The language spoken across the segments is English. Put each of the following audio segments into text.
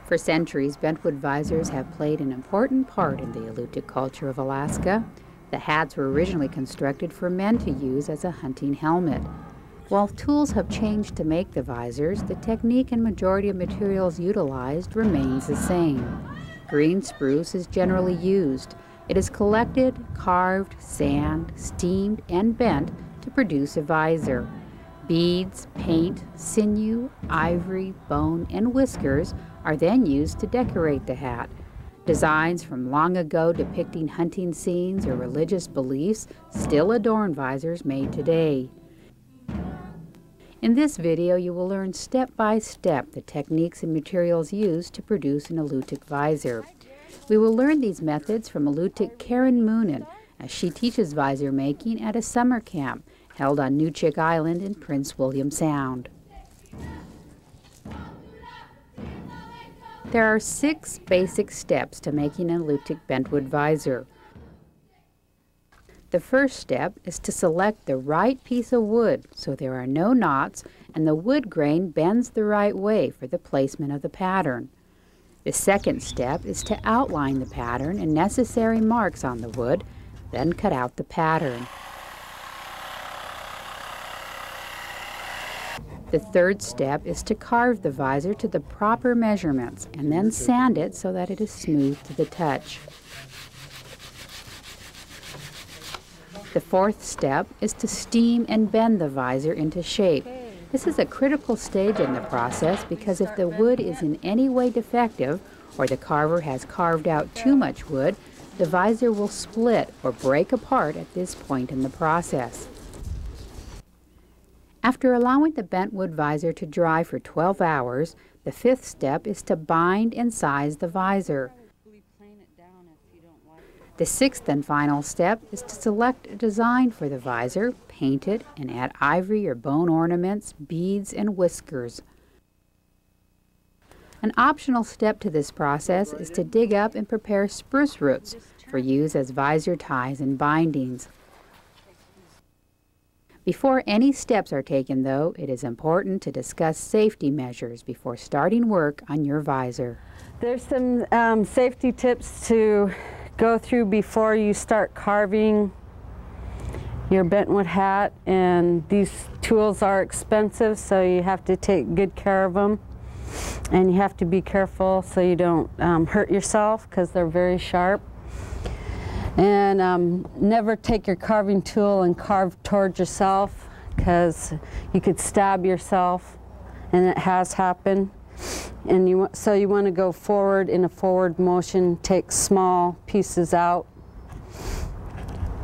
For centuries, Bentwood visors have played an important part in the Alu'utiq culture of Alaska. The hats were originally constructed for men to use as a hunting helmet. While tools have changed to make the visors, the technique and majority of materials utilized remains the same. Green spruce is generally used. It is collected, carved, sanded, steamed, and bent to produce a visor. Beads, paint, sinew, ivory, bone, and whiskers are then used to decorate the hat. Designs from long ago depicting hunting scenes or religious beliefs still adorn visors made today. In this video, you will learn step by step the techniques and materials used to produce an Alu'utiq visor. We will learn these methods from Alu'utiq Karen Moonen as she teaches visor making at a summer camp held on Alu'utiq Island in Prince William Sound. There are 6 basic steps to making an Alu'utiq Bentwood visor. The first step is to select the right piece of wood so there are no knots and the wood grain bends the right way for the placement of the pattern. The second step is to outline the pattern and necessary marks on the wood, then cut out the pattern. The third step is to carve the visor to the proper measurements and then sand it so that it is smooth to the touch. The fourth step is to steam and bend the visor into shape. This is a critical stage in the process because if the wood is in any way defective or the carver has carved out too much wood, the visor will split or break apart at this point in the process. After allowing the bent wood visor to dry for 12 hours, the fifth step is to bind and size the visor. The sixth and final step is to select a design for the visor, paint it, and add ivory or bone ornaments, beads, and whiskers. An optional step to this process is to dig up and prepare spruce roots for use as visor ties and bindings. Before any steps are taken, though, it is important to discuss safety measures before starting work on your visor. There's some safety tips to go through before you start carving your bentwood hat, and these tools are expensive, so you have to take good care of them, and you have to be careful so you don't hurt yourself because they're very sharp. And never take your carving tool and carve towards yourself because you could stab yourself, and it has happened. And so you want to go forward in a forward motion, take small pieces out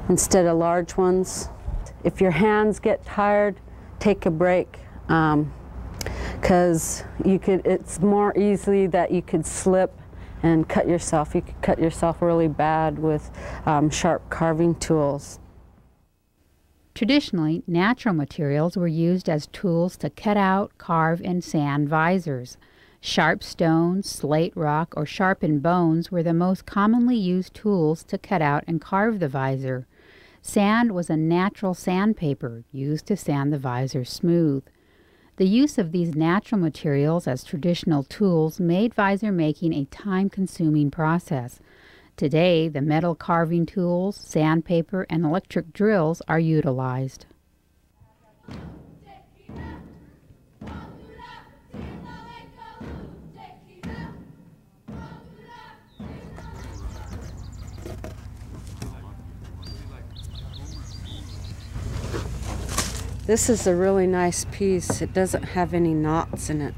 instead of large ones. If your hands get tired, take a break because it's more easily that you could slip and cut yourself. You could cut yourself really bad with sharp carving tools. Traditionally, natural materials were used as tools to cut out, carve, and sand visors. Sharp stones, slate rock, or sharpened bones were the most commonly used tools to cut out and carve the visor. Sand was a natural sandpaper used to sand the visor smooth. The use of these natural materials as traditional tools made visor making a time-consuming process. Today, the metal carving tools, sandpaper, and electric drills are utilized. This is a really nice piece. It doesn't have any knots in it.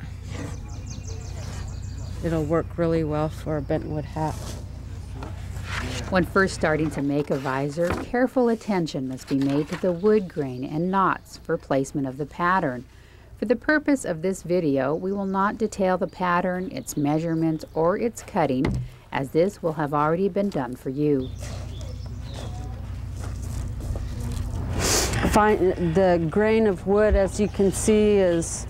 It'll work really well for a bentwood hat. When first starting to make a visor, careful attention must be made to the wood grain and knots for placement of the pattern. For the purpose of this video, we will not detail the pattern, its measurements, or its cutting, as this will have already been done for you. The grain of wood, as you can see, is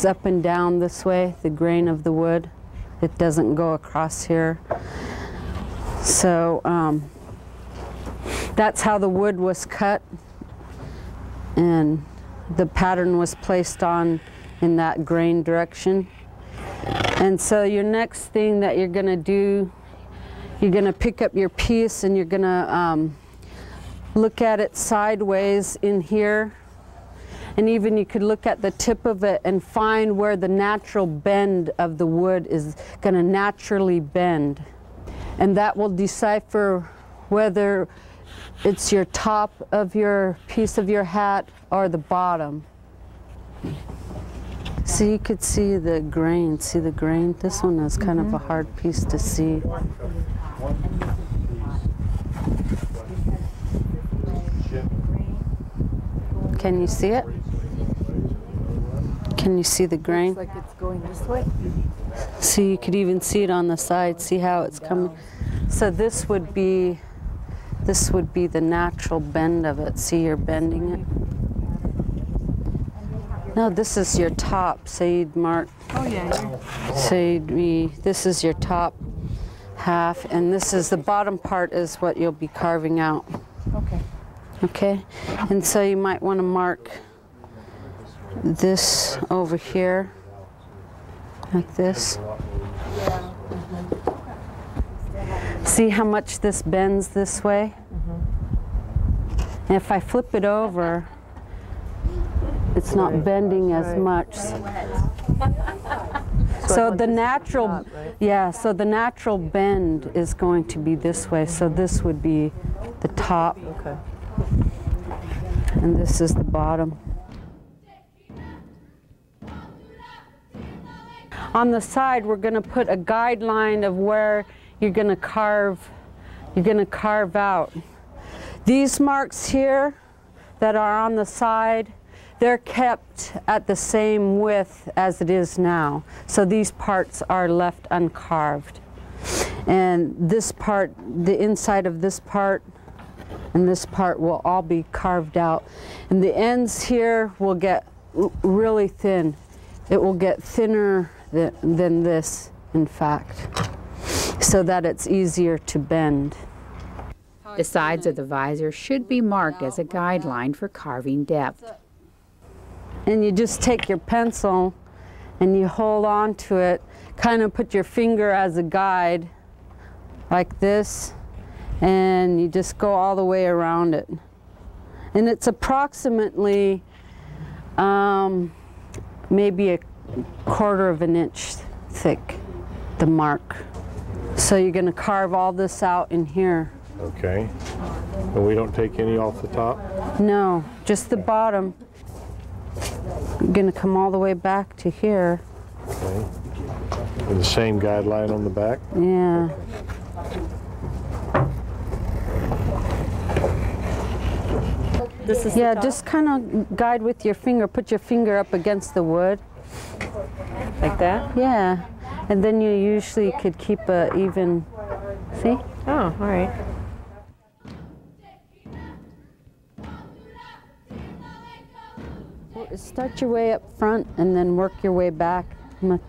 up and down this way, the grain of the wood. It doesn't go across here. So that's how the wood was cut, and the pattern was placed on in that grain direction. And so your next thing that you're going to do, you're going to pick up your piece and you're going to look at it sideways in here. And even you could look at the tip of it and find where the natural bend of the wood is going to naturally bend. And that will decipher whether it's your top of your piece of your hat or the bottom. So you could see the grain. See the grain? This one is kind of a hard piece to see. Can you see it? Can you see the grain? Looks like it's going this way. See, you could even see it on the side. See how it's coming? So this would be the natural bend of it. See, you're bending it. No, this is your top. So you'd mark. Oh yeah. So you'd be, this is your top half, and this is the bottom part is what you'll be carving out. Okay. Okay, and so you might want to mark this over here, like this. See how much this bends this way? And if I flip it over, it's not bending as much. So the natural, yeah, so the natural bend is going to be this way. So this would be the top. Okay. And this is the bottom. On the side, we're going to put a guideline of where you're going to carve out. These marks here that are on the side, they're kept at the same width as it is now. So these parts are left uncarved. And this part, the inside of this part, and this part will all be carved out. And the ends here will get really thin. It will get thinner than this, in fact, so that it's easier to bend. The sides of the visor should be marked as a guideline for carving depth. And you just take your pencil and you hold on to it, kind of put your finger as a guide, like this, and you just go all the way around it. And it's approximately maybe a 1/4 of an inch thick, the mark. So you're going to carve all this out in here. Okay. And we don't take any off the top? No, just the bottom. You're going to come all the way back to here. Okay. And the same guideline on the back? Yeah. This is Yeah, just kind of guide with your finger. Put your finger up against the wood. like that. Yeah. And then you usually could keep a even, see? Oh, all right. Start your way up front and then work your way back. Like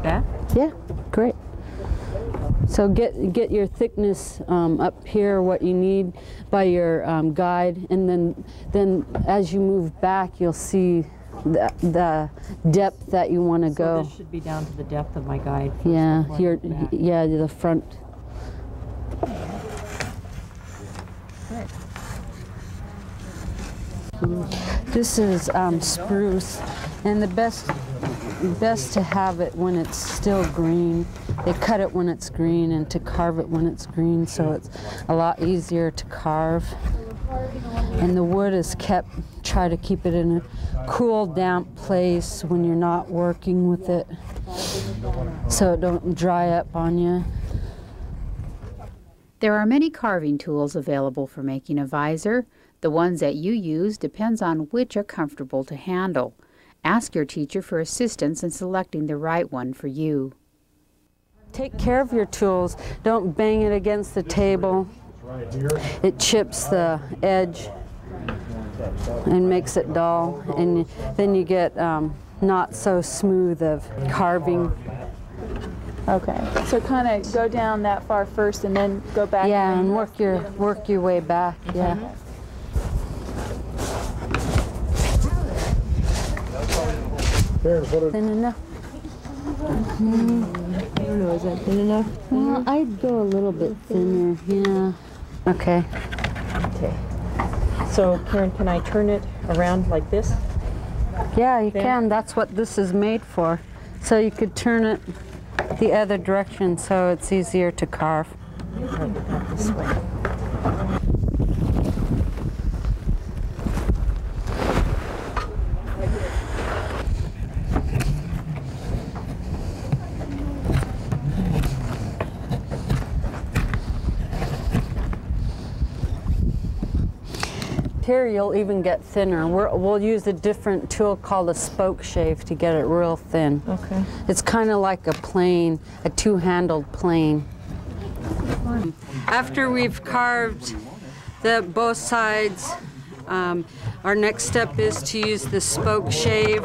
that? Yeah, great. So get your thickness up here, what you need by your guide, and then as you move back, you'll see the depth that you want to go. So this should be down to the depth of my guide. Yeah, the front. This is spruce, and the best to have it when it's still green. They cut it when it's green and to carve it when it's green, so it's a lot easier to carve. And the wood is kept, try to keep it in a cool, damp place when you're not working with it, so it don't dry up on you. There are many carving tools available for making a visor. The ones that you use depends on which are comfortable to handle. Ask your teacher for assistance in selecting the right one for you. Take care of your tools. Don't bang it against the table. It chips the edge and makes it dull, and then you get not so smooth of carving. Okay, so kind of go down that far first and then go back. Yeah, and work your way back. Yeah. Thin enough? I don't know, is that thin enough? Well, I'd go a little bit thinner, yeah. Okay. Okay. So, Karen, can I turn it around like this? Yeah, you can. That's what this is made for. So you could turn it the other direction so it's easier to carve. This way. Here you'll even get thinner. We'll use a different tool called a spoke shave to get it real thin. Okay. It's kind of like a plane, a two-handled plane. After we've carved both sides, our next step is to use the spoke shave.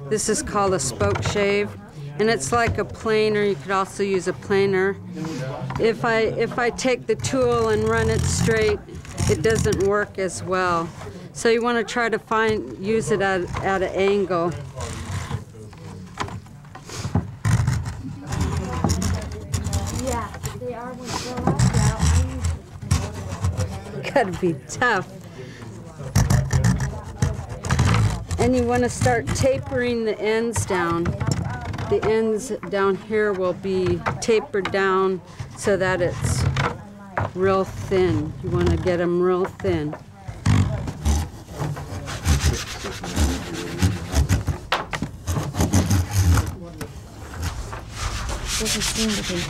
This is called a spoke shave, and it's like a planer. You could also use a planer. If I take the tool and run it straight, it doesn't work as well. So you want to try to use it at an angle. Yeah, they are when they're Gotta be tough. And you want to start tapering the ends down. The ends down here will be tapered down so that it's real thin. You want to get them real thin. doesn't seem to be.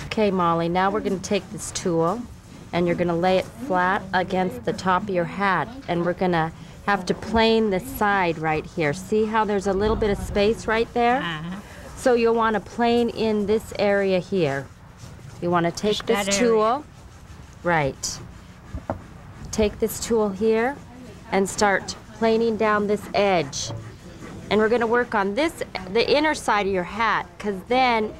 Okay, Molly, now we're going to take this tool and you're going to lay it flat against the top of your hat, and we're going to have to plane the side right here. See how there's a little bit of space right there? So you'll want to plane in this area here. You want to take this tool, right. Take this tool here and start planing down this edge. And we're going to work on this, the inner side of your hat, because then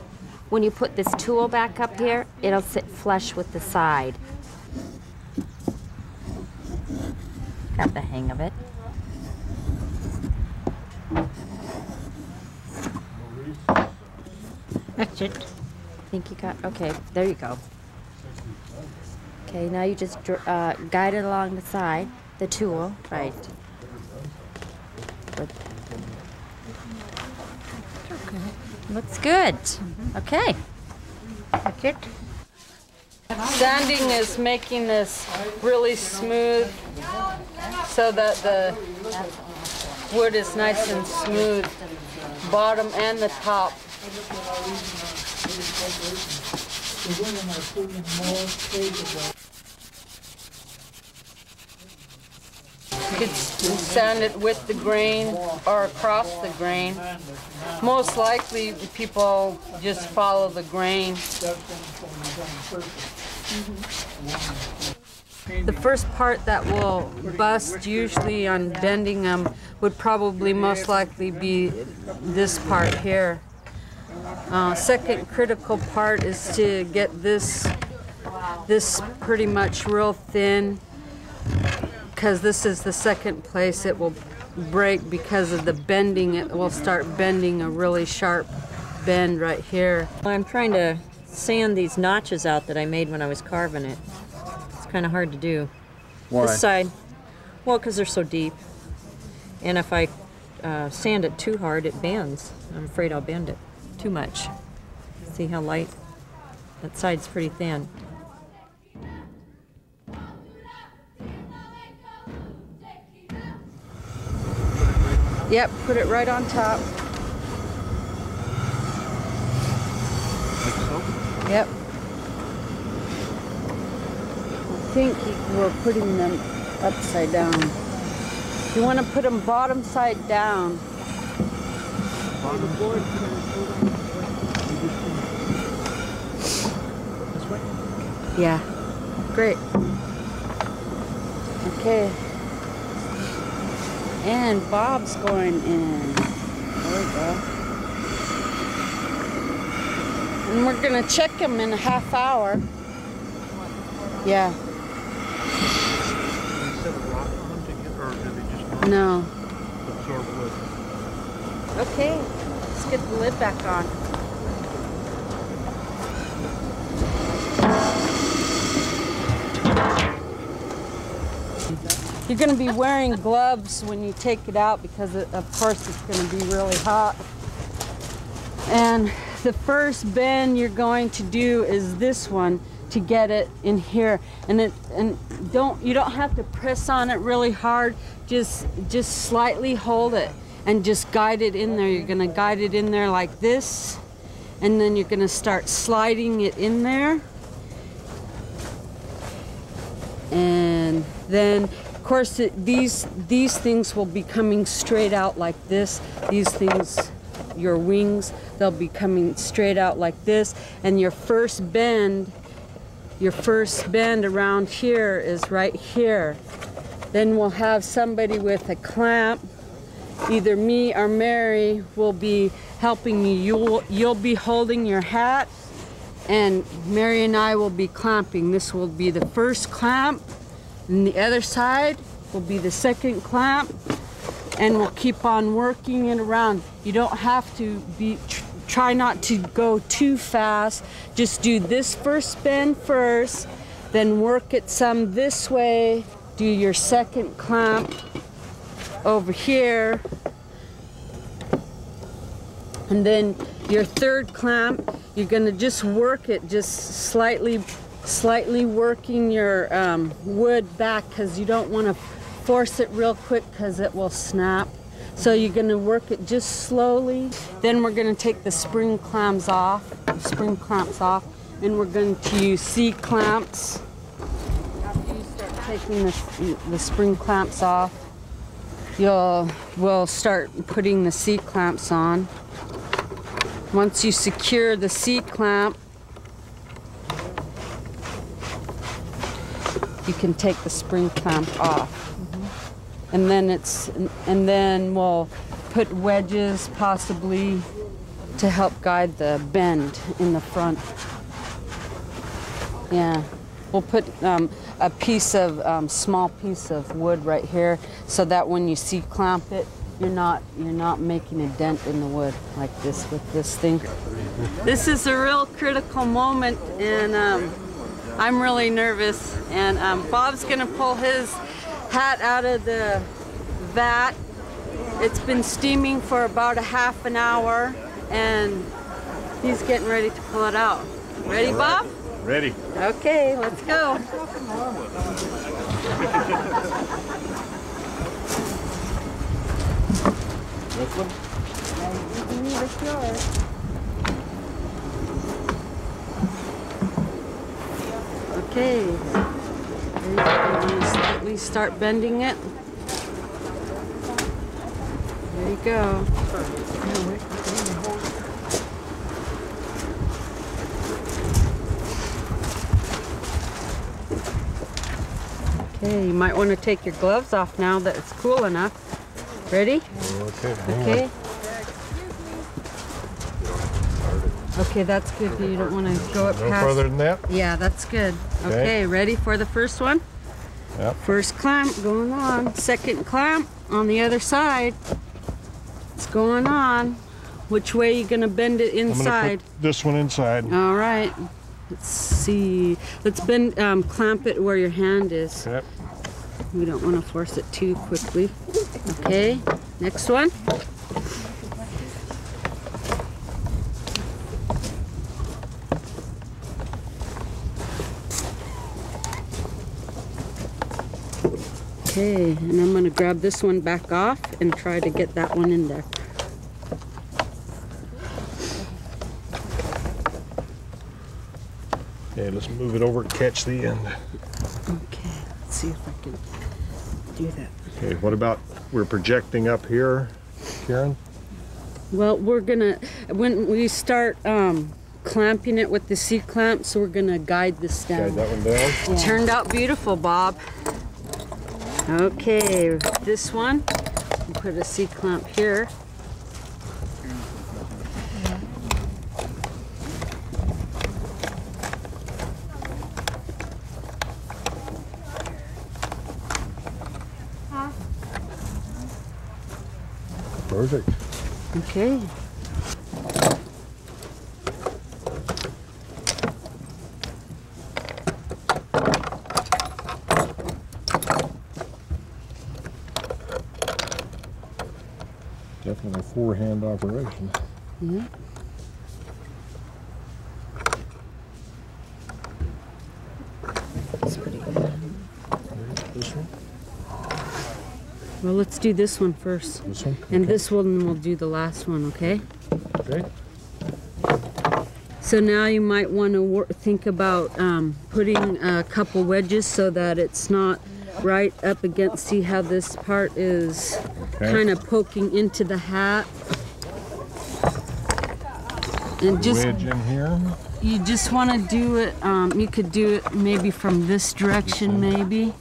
when you put this tool back up here, it'll sit flush with the side. Got the hang of it. That's it. Think you got, okay, there you go. Okay, now you just guide it along the side, the tool, right. Good. Okay. Looks good. Okay. That's it. Sanding is making this really smooth so that the wood is nice and smooth, bottom and the top. You could sand it with the grain or across the grain. Most likely people just follow the grain. The first part that will bust usually on bending them would probably most likely be this part here. Second critical part is to get this pretty much real thin, because this is the second place it will break because of the bending. It will start bending a really sharp bend right here. I'm trying to sand these notches out that I made when I was carving it. It's kind of hard to do. Why? This side, well, because they're so deep. And if I sand it too hard, it bends. I'm afraid I'll bend it too much. See how light? That side's pretty thin. Yep, put it right on top. Yep. I think we're putting them upside down. You want to put them bottom side down. Yeah. Great. Okay. And Bob's going in. There we go. And we're gonna check them in a half hour. Yeah. Instead of rock hunting it, or do they just not No. absorb wood? Okay, let's get the lid back on. You're going to be wearing gloves when you take it out because, of course, it's going to be really hot. And the first bend you're going to do is this one to get it in here. And you don't have to press on it really hard. Just slightly hold it and just guide it in there. You're going to guide it in there like this, and then you're going to start sliding it in there. And then, of course, these things will be coming straight out like this. These things, your wings, they'll be coming straight out like this. And your first bend around here is right here. Then we'll have somebody with a clamp. Either me or Mary will be helping you. You'll be holding your hat, and Mary and I will be clamping. This will be the first clamp, and the other side will be the second clamp, and we'll keep on working it around. You don't have to try not to go too fast. Just do this first bend first, then work it some this way. Do your second clamp over here, and then your third clamp, you're going to just work it, just slightly working your wood back, because you don't want to force it real quick because it will snap. So you're going to work it just slowly. Then we're going to take the spring clamps off, and we're going to use C-clamps. After you start taking the spring clamps off, we'll start putting the C-clamps on. Once you secure the C-clamp, you can take the spring clamp off. And then we'll put wedges possibly to help guide the bend in the front. Yeah. We'll put a piece of small piece of wood right here, so that when you C-clamp it, you're not making a dent in the wood like this with this thing. This is a real critical moment, and I'm really nervous. And Bob's gonna pull his hat out of the vat. It's been steaming for about a half an hour, and he's getting ready to pull it out. Ready, Bob? Ready. Okay, let's go. This one? It's yours. Okay. Slightly start bending it. There you go. Okay, you might want to take your gloves off now that it's cool enough. Ready? Okay. Okay, that's good. You don't want to go up No past. further than that? Yeah, that's good. Okay. Okay, ready for the first one? Yep. First clamp going on. Second clamp on the other side. It's going on. Which way are you going to bend it I'm inside? gonna put this one inside. All right. Let's see. Let's bend, clamp it where your hand is. Okay. We don't want to force it too quickly. Okay, next one. Okay, and I'm going to grab this one back off and try to get that one in there. Okay, let's move it over and catch the end. Okay, let's see if I can do that. Okay, what about, we're projecting up here, Karen? Well, we're gonna, when we start clamping it with the C-clamps, we're gonna guide this down. Guide that one down. Yeah. Turned out beautiful, Bob. Okay, this one, we'll put a C-clamp here. Perfect. Okay. Definitely a four-hand operation. Yeah. It's pretty good. This one? Well, let's do this one first. This one? And Okay. this one we'll do the last one, okay? Okay. So now you might want to think about putting a couple wedges so that it's not right up against, see how this part is Okay. kind of poking into the hat. And just, Wedge in here. you just want to do it, you could do it maybe from this direction maybe.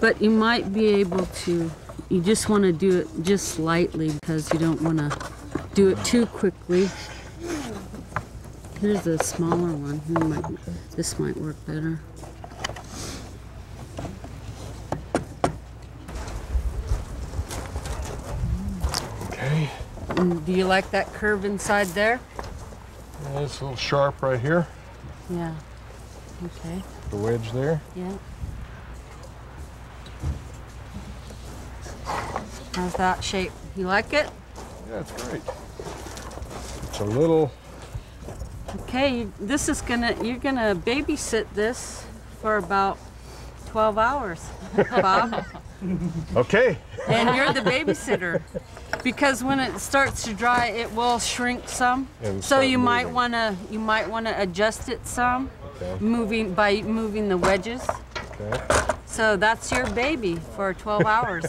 But you might be able to, you just want to do it just lightly because you don't want to do it too quickly. Here's a smaller one. This might work better. Okay. And do you like that curve inside there? Yeah, it's a little sharp right here. Yeah. Okay. The wedge there. Yeah. How's that shape? You like it? Yeah, it's great. It's a little. Okay, you're gonna babysit this for about 12 hours, Bob. Okay. And you're the babysitter. Because when it starts to dry, it will shrink some. And So start you might moving. wanna adjust it some, Okay. moving the wedges. Okay. So that's your baby for 12 hours.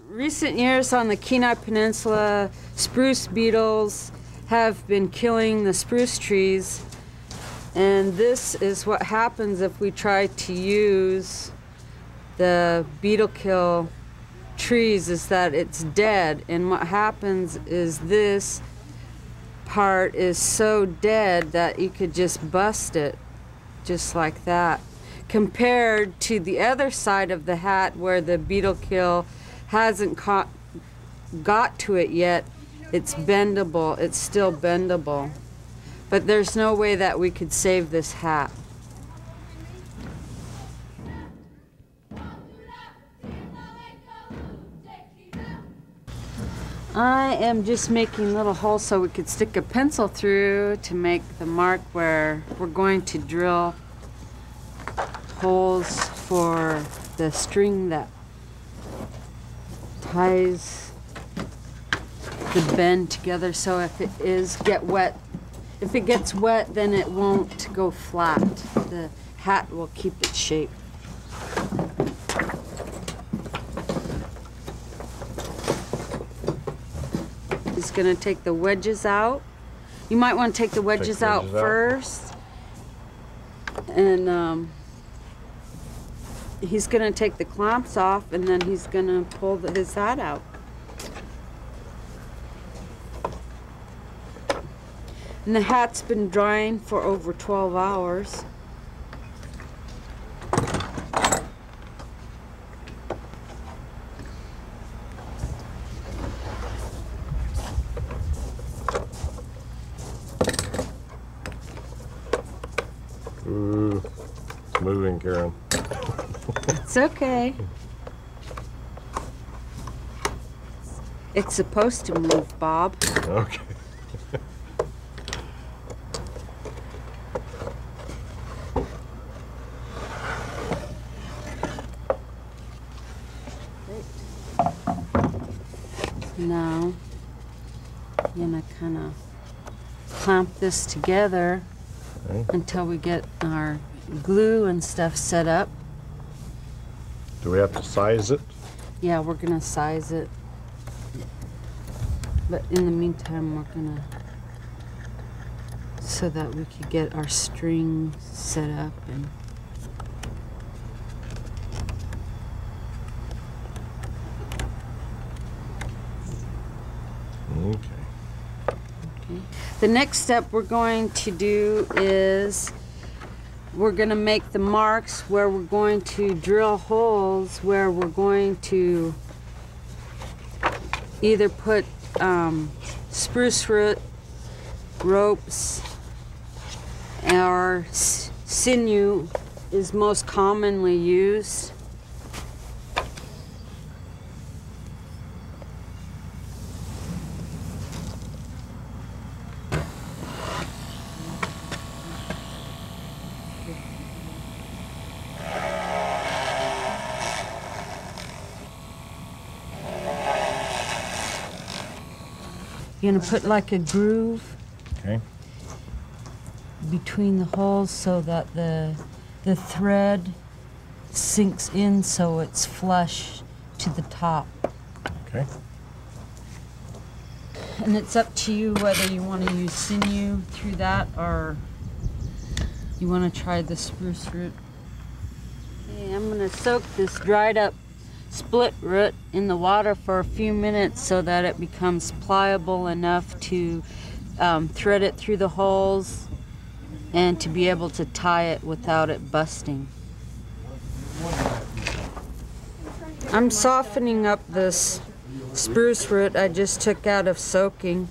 Recent years on the Kenai Peninsula, spruce beetles have been killing the spruce trees, and this is what happens if we try to use the beetle kill trees, is that it's dead. And what happens is this part is so dead that you could just bust it just like that, compared to the other side of the hat where the beetle kill hasn't got to it yet. It's bendable, it's still bendable. But there's no way that we could save this hat. I am just making little holes so we could stick a pencil through to make the mark where we're going to drill holes for the string that ties the bend together, so if it gets wet, then it won't go flat. The hat will keep its shape. He's gonna take the wedges out. You might want to take the wedges out first. And he's gonna take the clamps off, and then he's gonna pull his hat out. And the hat's been drying for over 12 hours. Ooh, it's moving, Karen. It's okay. It's supposed to move, Bob. Okay. Now, I'm gonna kind of clamp this together Okay. until we get our glue and stuff set up. Do we have to size it? Yeah, we're gonna size it. But in the meantime, we're gonna, so that we could get our string set up and Okay. the next step we're going to do is we're going to make the marks where we're going to drill holes, where we're going to either put spruce root ropes or sinew is most commonly used. You're gonna put like a groove between the holes so that the thread sinks in so it's flush to the top. Okay. And it's up to you whether you want to use sinew through that or you want to try the spruce root. Okay, I'm gonna soak this dried up split root in the water for a few minutes so that it becomes pliable enough to thread it through the holes and to be able to tie it without it busting. I'm softening up this spruce root I just took out of soaking.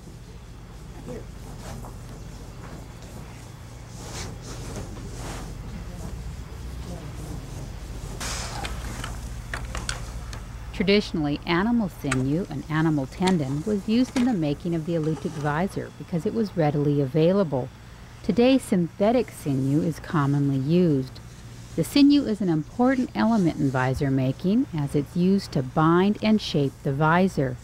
Traditionally, animal sinew, an animal tendon, was used in the making of the Alu'utiq visor because it was readily available. Today, synthetic sinew is commonly used. The sinew is an important element in visor making as it's used to bind and shape the visor.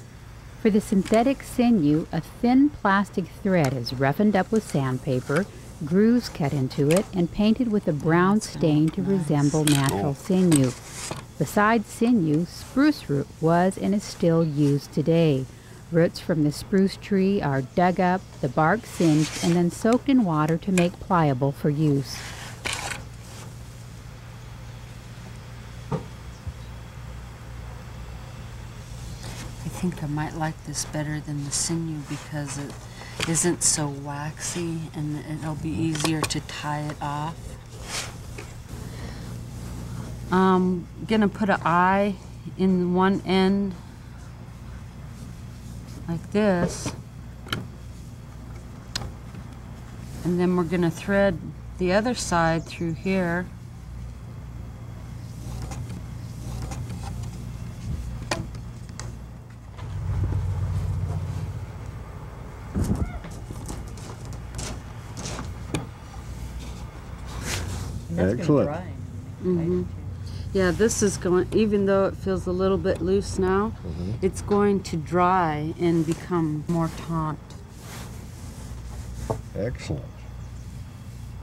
For the synthetic sinew, a thin plastic thread is roughened up with sandpaper, grooves cut into it, and painted with a brown stain to resemble natural sinew. Besides sinew, spruce root was and is still used today. Roots from the spruce tree are dug up, the bark singed, and then soaked in water to make pliable for use. I think I might like this better than the sinew because it isn't so waxy and it'll be easier to tie it off. I'm gonna put an eye in one end like this, and then we're gonna thread the other side through here. Excellent. Yeah, this is going, even though it feels a little bit loose now, it's going to dry and become more taut. Excellent.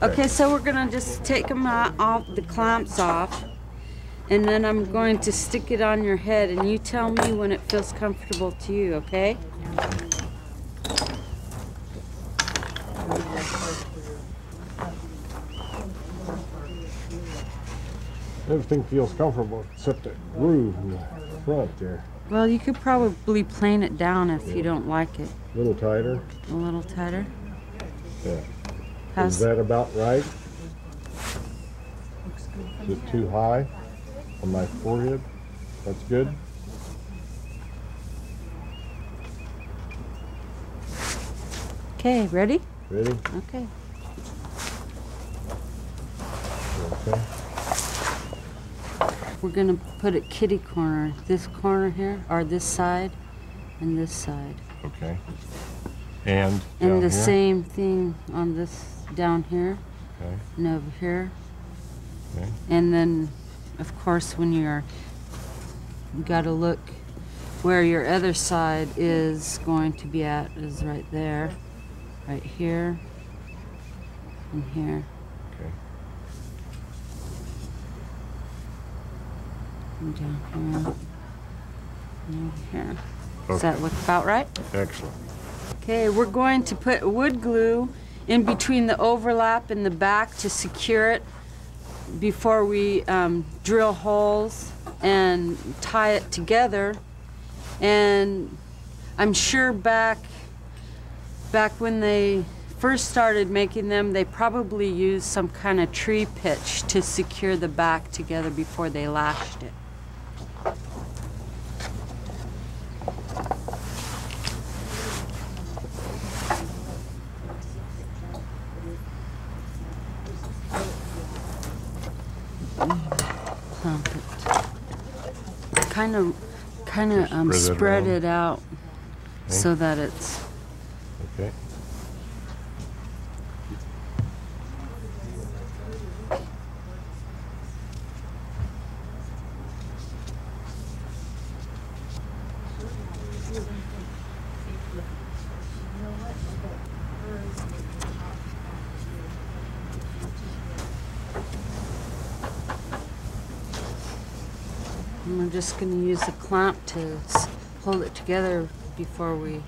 Okay, so we're gonna just take them off, the clamps off, and then I'm going to stick it on your head, and you tell me when it feels comfortable to you, okay? Everything feels comfortable except that groove in the front there. Well, you could probably plane it down if you don't like it. A little tighter. A little tighter. Yeah. Is that about right? Is it too high on my forehead? That's good. Okay, ready? Ready? Okay. Okay. We're gonna put it kitty corner. This corner here, or this side, and this side. Okay. And the same thing on this down here, okay. and over here. Okay. And then, of course, when you gotta look where your other side is going to be at is right there, right here, and here. Okay. And down here, and over here. Does Okay. that look about right? Excellent. Okay, we're going to put wood glue in between the overlap in the back to secure it before we drill holes and tie it together. And I'm sure back when they first started making them, they probably used some kind of tree pitch to secure the back together before they lashed it. clump it. Kind of spread it out so that it's. Okay. And we're just going to use the clamp to hold it together before we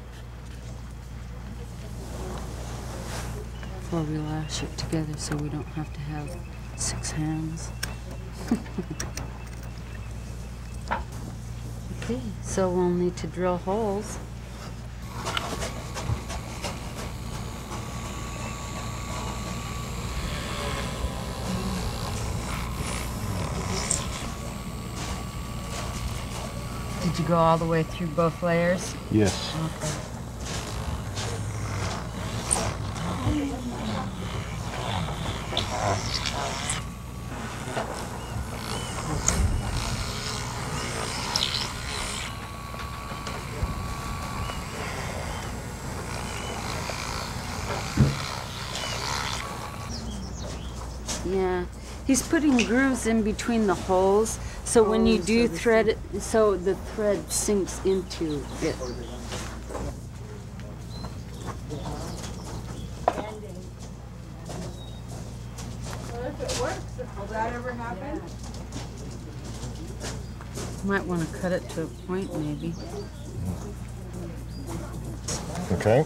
lash it together, so we don't have to have 6 hands. Okay, so we'll need to drill holes. Did you go all the way through both layers? Yes. Okay. Yeah, he's putting grooves in between the holes, so when you do thread it, so the thread sinks into it. Well, if it works, will that ever happen? Might want to cut it to a point, maybe. Okay.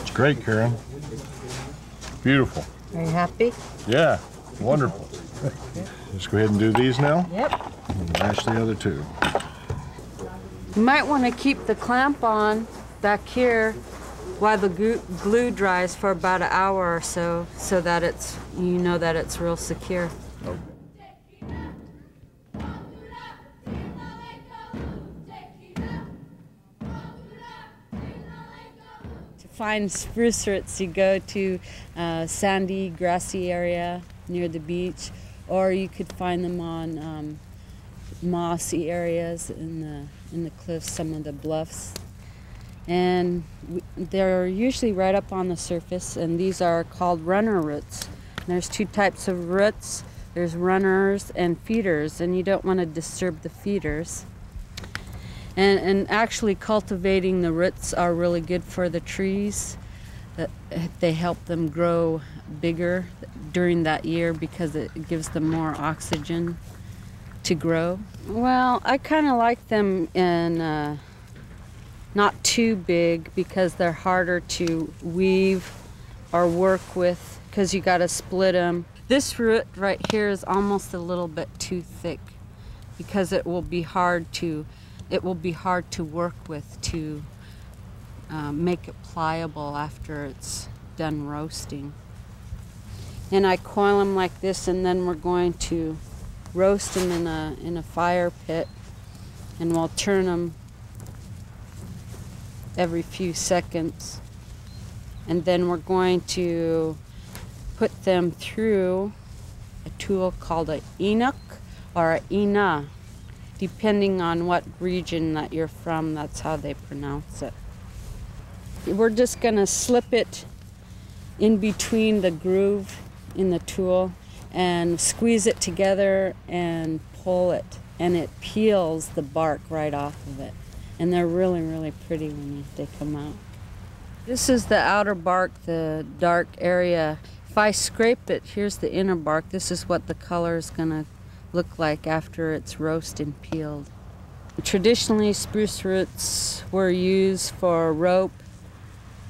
It's great, Karen. Beautiful. Are you happy? Yeah, wonderful. Let's go ahead and do these now. Yep. And lash the other two. You might want to keep the clamp on back here while the glue dries for about an hour or so, so that it's, you know that it's real secure. Okay. To find spruce roots, you go to a sandy, grassy area near the beach, or you could find them on mossy areas in the cliffs, some of the bluffs. And they're usually right up on the surface, and these are called runner roots. And there's 2 types of roots. There's runners and feeders, and you don't want to disturb the feeders. And actually cultivating the roots are really good for the trees. They help them grow bigger during that year because it gives them more oxygen to grow. Well, I kind of like them in not too big because they're harder to weave or work with because you got to split them. This root right here is almost a little bit too thick because it will be hard to work with to make it pliable after it's done roasting. And I coil them like this, and then we're going to roast them in a fire pit, and we'll turn them every few seconds. And then we're going to put them through a tool called an Alu'utiq or an ina. Depending on what region that you're from, that's how they pronounce it. We're just gonna slip it in between the groove in the tool and squeeze it together and pull it, and it peels the bark right off of it. And they're really, really pretty when they come out. This is the outer bark, the dark area. If I scrape it, here's the inner bark. This is what the color is gonna look like after it's roasted and peeled. Traditionally, spruce roots were used for rope,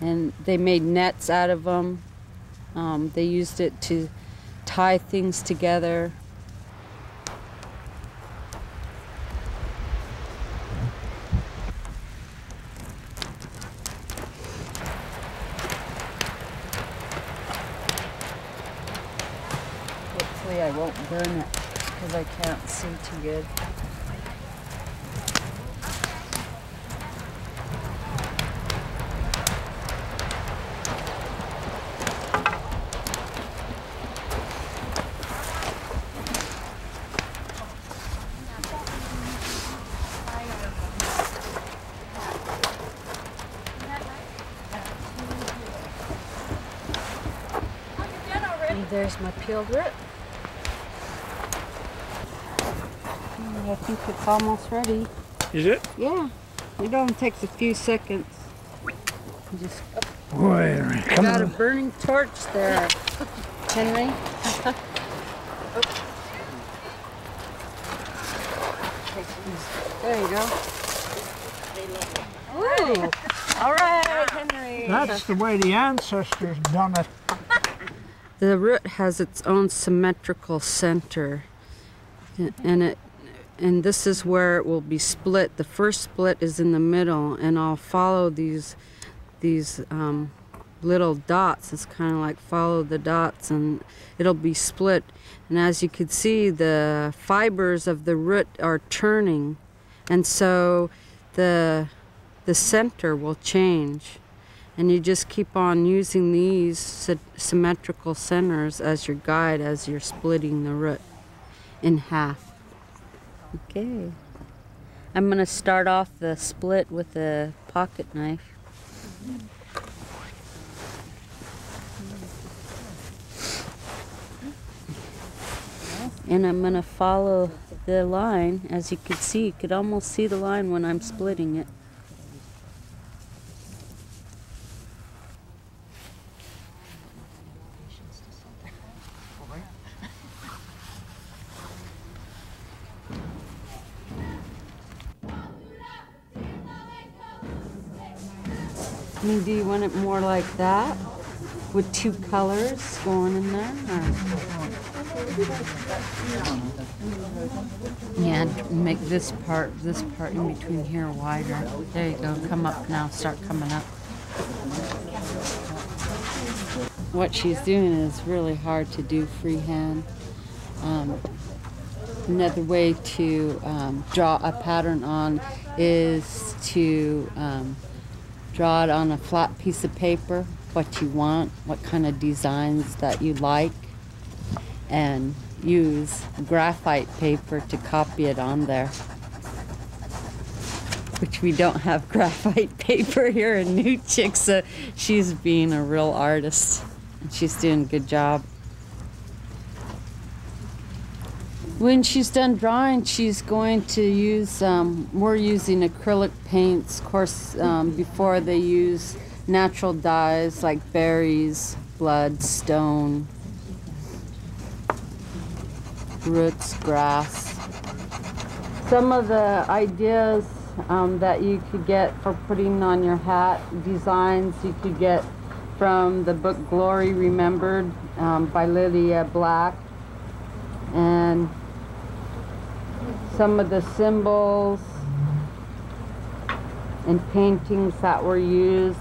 and they made nets out of them. They used it to tie things together. Hopefully I won't burn it. because I can't see too good. There's my peeled root. I think it's almost ready. Is it? Yeah. It only takes a few seconds. Just Wait a minute. Come got a on. burning torch there, Henry. There you go. Ooh. All right, Henry. That's the way the ancestors done it. The root has its own symmetrical center, and this is where it will be split. The first split is in the middle, and I'll follow these little dots. It's kind of like follow the dots, and it'll be split. And as you can see, the fibers of the root are turning, and so the center will change. And you just keep on using these symmetrical centers as your guide as you're splitting the root in half. Okay. I'm going to start off the split with a pocket knife. And I'm going to follow the line. As you can see, you could almost see the line when I'm splitting it. I mean, do you want it more like that, with two colors going in there? Yeah, make this part in between here wider. There you go, come up now, start coming up. What she's doing is really hard to do freehand. Another way to draw a pattern on is to draw it on a flat piece of paper, what you want, what kind of designs that you like, and use graphite paper to copy it on there. Which we don't have graphite paper here in Alu'utiq, so she's being a real artist, and she's doing a good job. When she's done drawing, she's going to use, we're using acrylic paints. Of course, before they use natural dyes like berries, blood, stone, roots, grass. Some of the ideas that you could get for putting on your hat, designs you could get from the book Glory Remembered by Lydia Black. And some of the symbols and paintings that were used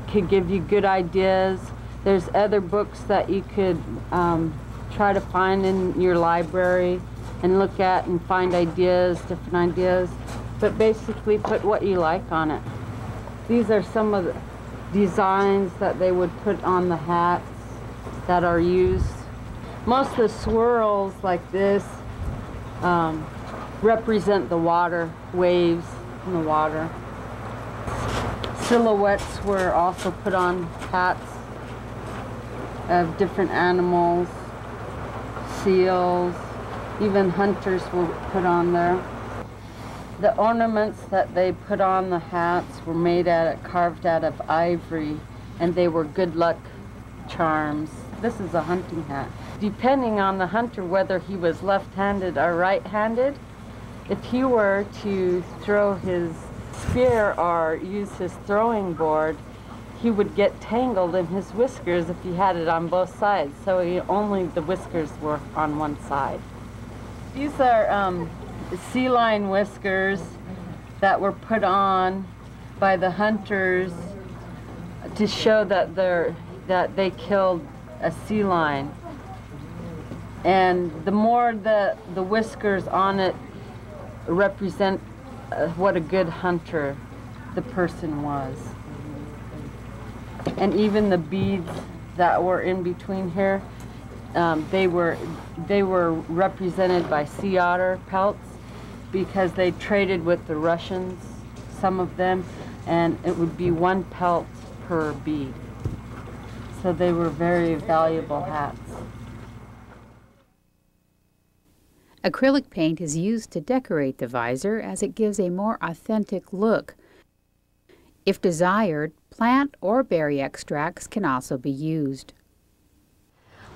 could give you good ideas. There's other books that you could try to find in your library and look at and find ideas, different ideas, but basically put what you like on it. These are some of the designs that they would put on the hats that are used. Most of the swirls like this represent the water, waves in the water. Silhouettes were also put on hats of different animals, seals, even hunters were put on there. The ornaments that they put on the hats were carved out of ivory, and they were good luck charms. This is a hunting hat. Depending on the hunter, whether he was left-handed or right-handed, if he were to throw his spear or use his throwing board, he would get tangled in his whiskers if he had it on both sides, so only the whiskers were on one side. These are sea lion whiskers that were put on by the hunters to show that they killed a sea lion. And the more the whiskers on it represent what a good hunter the person was. And even the beads that were in between here, they were represented by sea otter pelts because they traded with the Russians, some of them, and it would be 1 pelt per bead. So they were very valuable hats. Acrylic paint is used to decorate the visor as it gives a more authentic look. If desired, plant or berry extracts can also be used.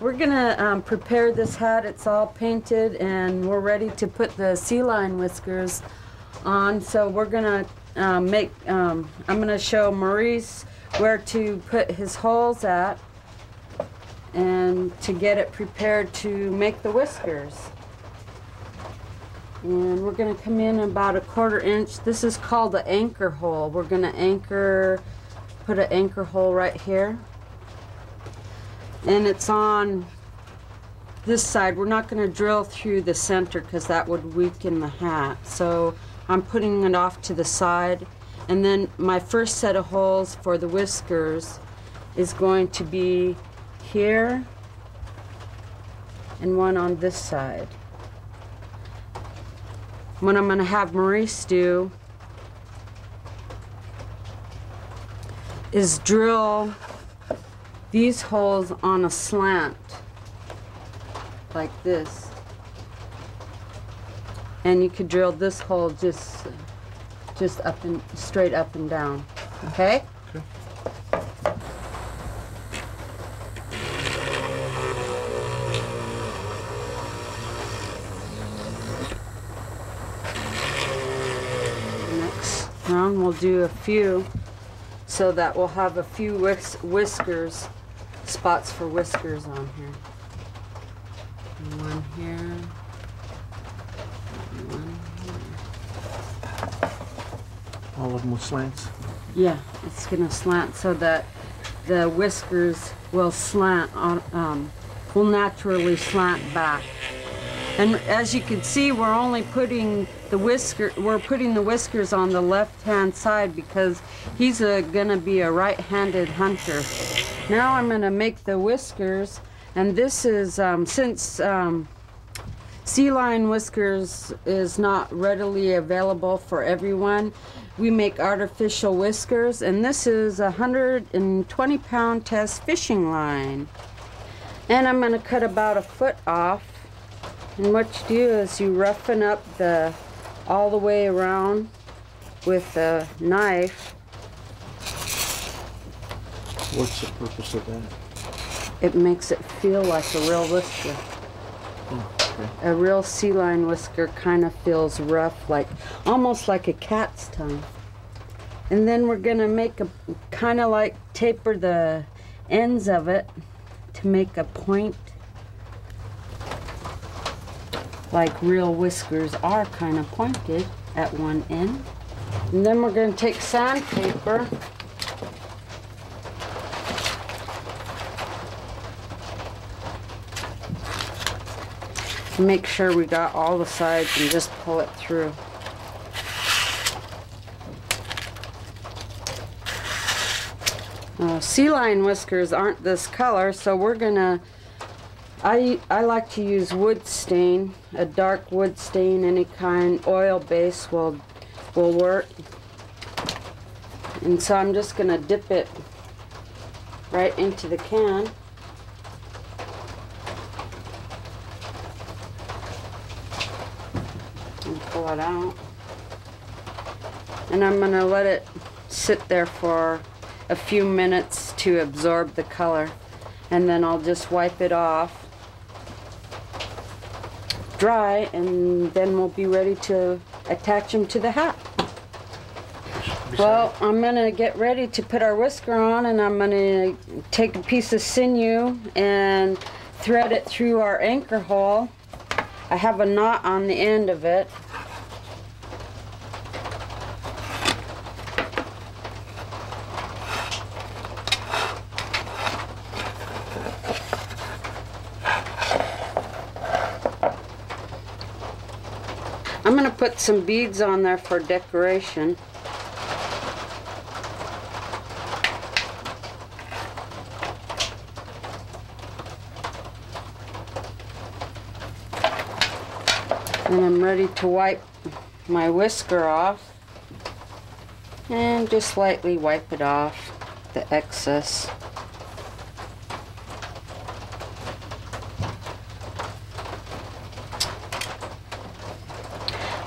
We're gonna prepare this hat. It's all painted and we're ready to put the sea lion whiskers on. So we're gonna I'm gonna show Maurice where to put his holes at and to get it prepared to make the whiskers. And we're going to come in about 1/4 inch. This is called the anchor hole. We're going to put an anchor hole right here. And it's on this side. We're not going to drill through the center because that would weaken the hat. So I'm putting it off to the side. And then my first set of holes for the whiskers is going to be here and one on this side. What I'm going to have Maurice do is drill these holes on a slant like this. And you could drill this hole just up and straight up and down. Okay? Okay. Round we'll do a few so that we'll have a few whiskers, spots for whiskers on here. And one here. And one here. All of them with slants? Yeah, it's gonna slant so that the whiskers will slant on, will naturally slant back. And as you can see, we're only putting the whiskers on the left-hand side because he's gonna be a right-handed hunter. Now I'm gonna make the whiskers, and this is since sea lion whiskers is not readily available for everyone, we make artificial whiskers, and this is a 120-pound test fishing line. And I'm gonna cut about 1 foot off. And what you do is you roughen up all the way around with a knife. What's the purpose of that? It makes it feel like a real whisker. Oh, okay. A real sea lion whisker kind of feels rough, almost like a cat's tongue. And then we're gonna make kind of like taper the ends of it to make a point. Like real whiskers are kind of pointed at one end. And then we're going to take sandpaper make sure we got all the sides and just pull it through. Sea lion whiskers aren't this color, so we're gonna I like to use wood stain, a dark wood stain, any kind. Oil base will work. And so I'm just gonna dip it right into the can. And pull it out. And I'm gonna let it sit there for a few minutes to absorb the color. And then I'll just wipe it off. Dry, and then we'll be ready to attach them to the hat. Well, I'm gonna get ready to put our whisker on, and I'm gonna take a piece of sinew and thread it through our anchor hole. I have a knot on the end of it. I'm gonna put some beads on there for decoration. And I'm ready to wipe my whisker off and just lightly wipe it off, the excess.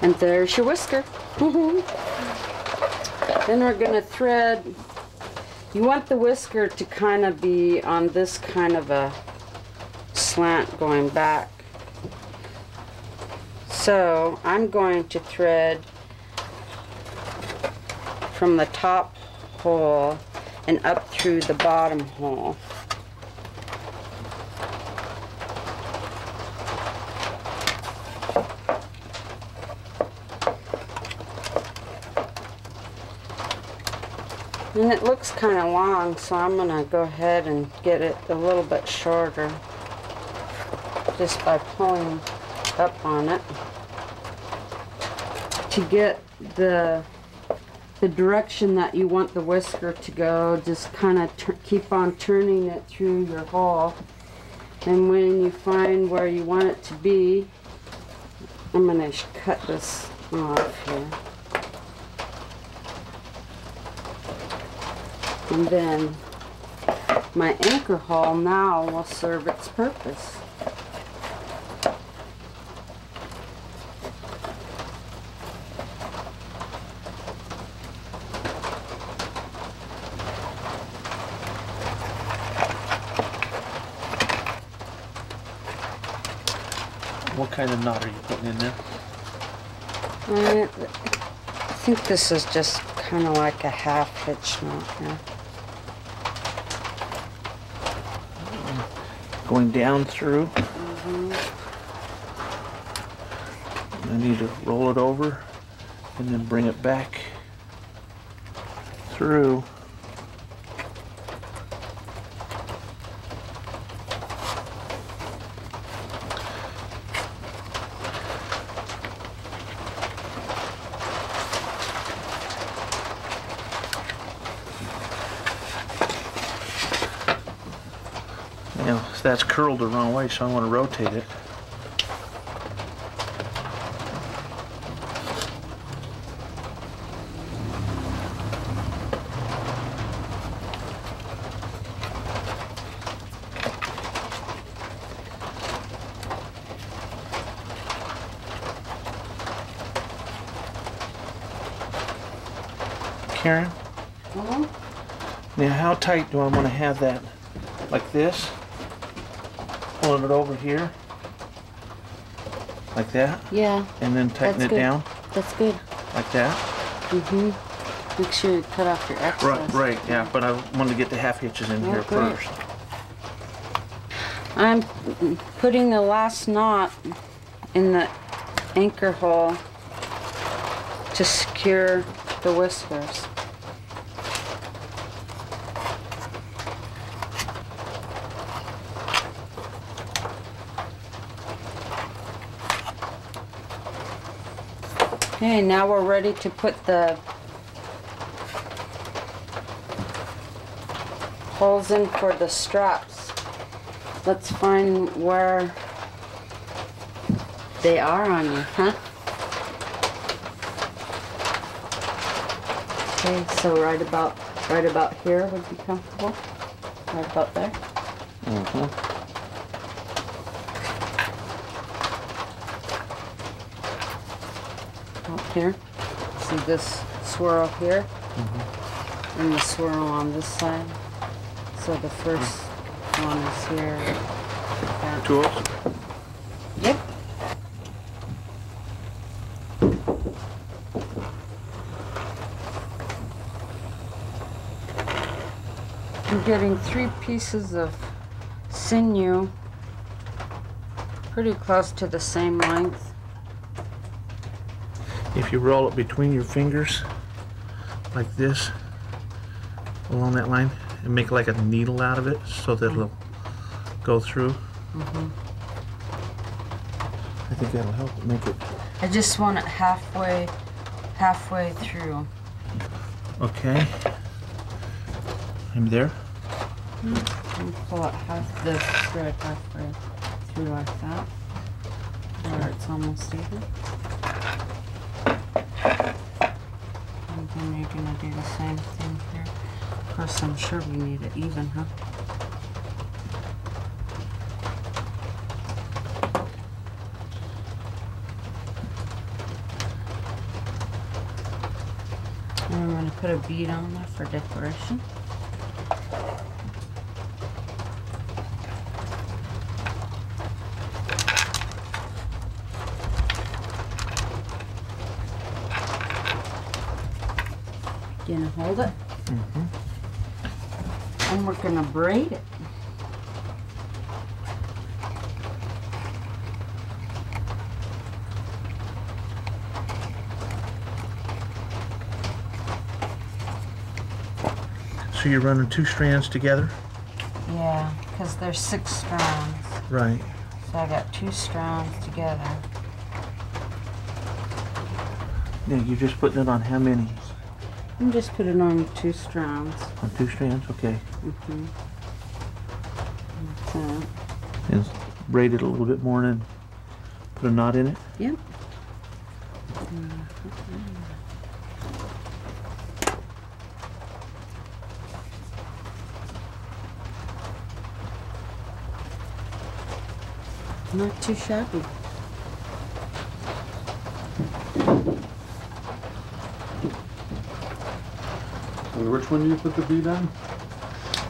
And there's your whisker. Then we're gonna thread. You want the whisker to kind of be on this kind of a slant going back. So I'm going to thread from the top hole and up through the bottom hole. And it looks kind of long, so I'm going to go ahead and get it a little bit shorter just by pulling up on it to get the direction that you want the whisker to go. Just kind of keep on turning it through your hole, and when you find where you want it to be, I'm going to cut this off here. And then my anchor hole now will serve its purpose. What kind of knot are you putting in there? I think this is just kind of like a half hitch knot here. Going down through. I need to roll it over and then bring it back through. Now, that's curled the wrong way, so I want to rotate it. Karen? Now, how tight do I want to have that? Like this? Pulling it over here? Like that? Yeah. And then tighten That's it good. down? That's good. Like that? Make sure you cut off your excess. Right, yeah, but I want to get the half hitches in here great. first. I'm putting the last knot in the anchor hole to secure the whiskers. Okay, now we're ready to put the holes in for the straps. Let's find where they are on you, huh? Okay, so right about here would be comfortable. Right about there. Up here. See this swirl here? And the swirl on this side. So the first one is here. Like Tools? Yep. I'm getting 3 pieces of sinew pretty close to the same length. If you roll it between your fingers, like this, along that line, and make like a needle out of it so that it'll go through. I think think that'll help make it. I just want it halfway through. Okay. I'm there. And pull it half this thread halfway through like that, where it's almost even. And then you're gonna do the same thing here. Of course, I'm sure we need it even, huh? And I'm gonna put a bead on there for decoration. Gonna hold it, and we're gonna braid it. So you're running 2 strands together? Yeah, because there's 6 strands. Right. So I got 2 strands together. Now you're just putting it on how many? I'm just putting on 2 strands. On 2 strands, okay. Like that. And braid it a little bit more and then put a knot in it? Yep. Not too shabby. And which one do you put the bead on?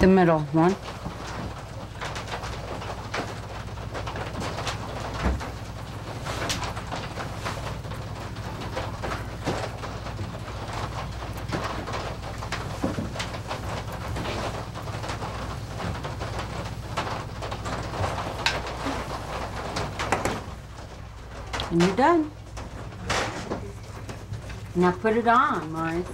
The middle one. And you're done. Now put it on, Maurice.